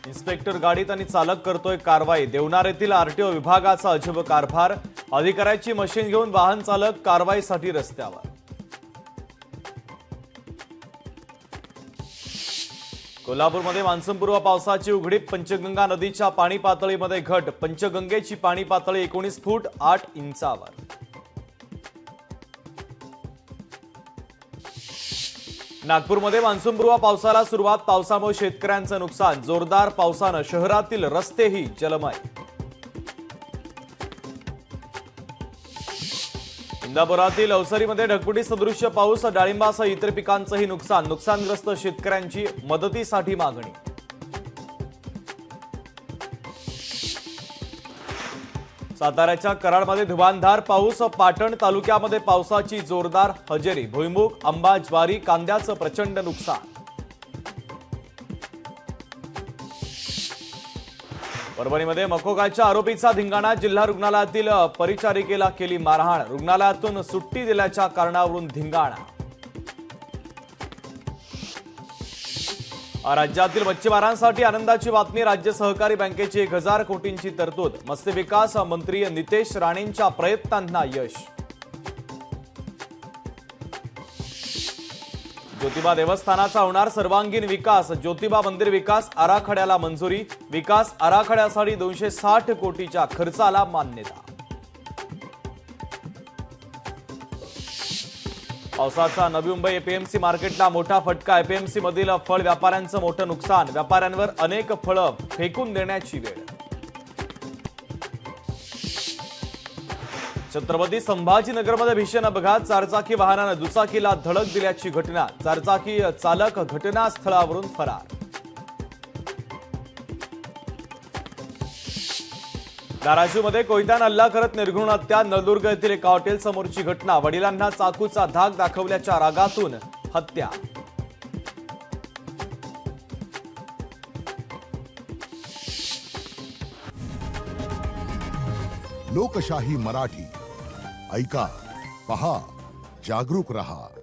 Inspector गाडीत आणि चालक करतोय कारवाई। देवनार येथील आरटीओ विभागाचा अजब कारभार। अधिकाऱ्याची मशीन घेऊन वाहन चालक कारवाईसाठी रस्त्यावर। कोल्हापूरमध्ये मान्सूनपूर्व पावसाची उघडीप। पंचगंगा नदीच्या पाणी पातळीमध्ये घट। पंचगंगेची पाणी पातळी 19 फूट 8 इंचावर। नागपूरमध्ये मान्सूनपूर्व पावसाला सुरुवात। पावसामुळे शेतकऱ्यांचं नुकसान। जोरदार पावसानं शहरातील रस्तेही जलमय। इंदापुरातील अवसरीमध्ये ढगफुटी सदृश्य पाऊस। डाळिंबासह इतर पिकांचंही नुकसान। नुकसानग्रस्त शेतकऱ्यांची मदतीसाठी मागणी। साताऱ्याच्या कराडमध्ये धुवांधार पाऊस। पाटण तालुक्यामध्ये पावसाची जोरदार हजेरी। भुईमुग, आंबा, ज्वारी, कांद्याचं प्रचंड नुकसान। परभणीमध्ये मकोकाच्या आरोपीचा धिंगाणा। जिल्हा रुग्णालयातील परिचारिकेला केली मारहाण। रुग्णालयातून सुट्टी दिल्याच्या कारणावरून धिंगाणा। राज्यातील मच्छीमारांसाठी आनंदाची बातमी। राज्य सहकारी बँकेची 1000 कोटींची तरतूद। मत्स्य विकास मंत्री नितेश राणेंच्या प्रयत्नांना यश। ज्योतिबा देवस्थानाचा होणार सर्वांगीण विकास। ज्योतिबा मंदिर विकास आराखड्याला मंजुरी। विकास आराखड्यासाठी 260 कोटीच्या खर्चाला मान्यता। पावसाचा नवी मुंबई एपीएमसी मार्केटला मोठा फटका। एपीएमसी मधील फळ व्यापाऱ्यांचं मोठं नुकसान। व्यापाऱ्यांवर अनेक फळं फेकून देण्याची वेळ। छत्रपती संभाजीनगरमध्ये भीषण अपघात। चारचाकी वाहनानं दुचाकीला धडक दिल्याची घटना। चारचाकी चालक घटनास्थळावरून फरार। धाराशिवमध्ये कोयत्यानं हल्ला करत निर्घृण हत्या। नळदुर्ग येथील एका हॉटेल समोरची घटना। वडिलांना चाकूचा धाक दाखवल्याच्या रागातून हत्या। लोकशाही मराठी ऐका, पहा, जागरूक रहा।